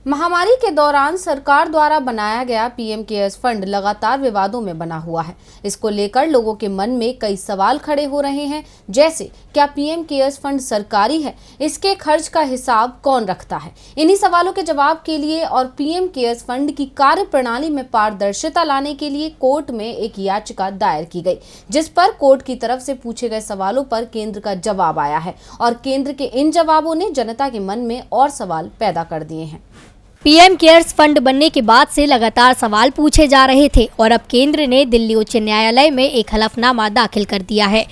महामारी के दौरान सरकार द्वारा बनाया गया पीएम केयर्स फंड लगातार विवादों में बना हुआ है। इसको लेकर लोगों के मन में कई सवाल खड़े हो रहे हैं, जैसे क्या पीएम केयर्स फंड सरकारी है, इसके खर्च का हिसाब कौन रखता है। इन्हीं सवालों के जवाब के लिए और पीएम केयर्स फंड की कार्यप्रणाली में पारदर्शिता लाने के लिए कोर्ट में एक याचिका दायर की गई, जिस पर कोर्ट की तरफ से पूछे गए सवालों पर केंद्र का जवाब आया है और केंद्र के इन जवाबों ने जनता के मन में और सवाल पैदा कर दिए हैं। पीएम केयर्स फंड बनने के बाद से लगातार सवाल पूछे जा रहे थे और अब केंद्र ने दिल्ली उच्च न्यायालय में एक हलफनामा दाखिल कर दिया है।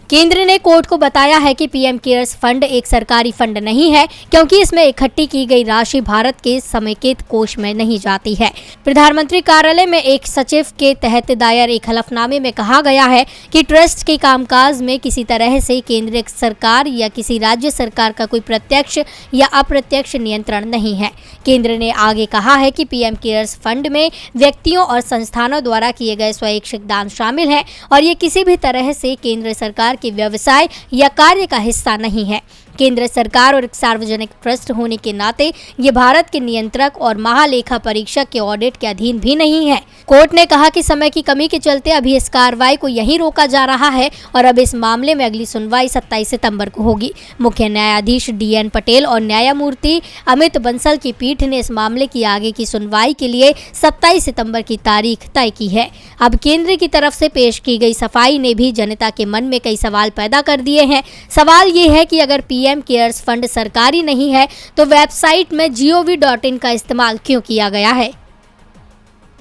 केंद्र ने कोर्ट को बताया है कि पीएम केयर्स फंड एक सरकारी फंड नहीं है, क्योंकि इसमें इकट्ठी की गई राशि भारत के समेकित कोष में नहीं जाती है। प्रधानमंत्री कार्यालय में एक सचिव के तहत दायर एक हलफनामे में कहा गया है कि ट्रस्ट के कामकाज में किसी तरह से केंद्रीय सरकार या किसी राज्य सरकार का कोई प्रत्यक्ष या अप्रत्यक्ष नियंत्रण नहीं है। केंद्र ने आगे कहा है कि पीएम केयर्स फंड में व्यक्तियों और संस्थानों द्वारा किए गए स्वैच्छिक दान शामिल हैं और ये किसी भी तरह से केंद्र सरकार के व्यवसाय या कार्य का हिस्सा नहीं है। केंद्र सरकार और एक सार्वजनिक ट्रस्ट होने के नाते ये भारत के नियंत्रक और महालेखा परीक्षक के ऑडिट के अधीन भी नहीं है। कोर्ट ने कहा कि समय की कमी के चलते अभी इस कार्रवाई को यहीं रोका जा रहा है और अब इस मामले में अगली सुनवाई 27 सितंबर को होगी। मुख्य न्यायाधीश DN पटेल और न्यायमूर्ति अमित बंसल की पीठ ने इस मामले की आगे की सुनवाई के लिए 27 सितंबर की तारीख तय की है। अब केंद्र की तरफ से पेश की गई सफाई ने भी जनता के मन में कई सवाल पैदा कर दिए हैं। सवाल ये है कि अगर पीएम केयर्स फंड सरकारी नहीं है तो वेबसाइट में gov.in का इस्तेमाल क्यों किया गया है।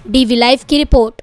DV लाइव की रिपोर्ट।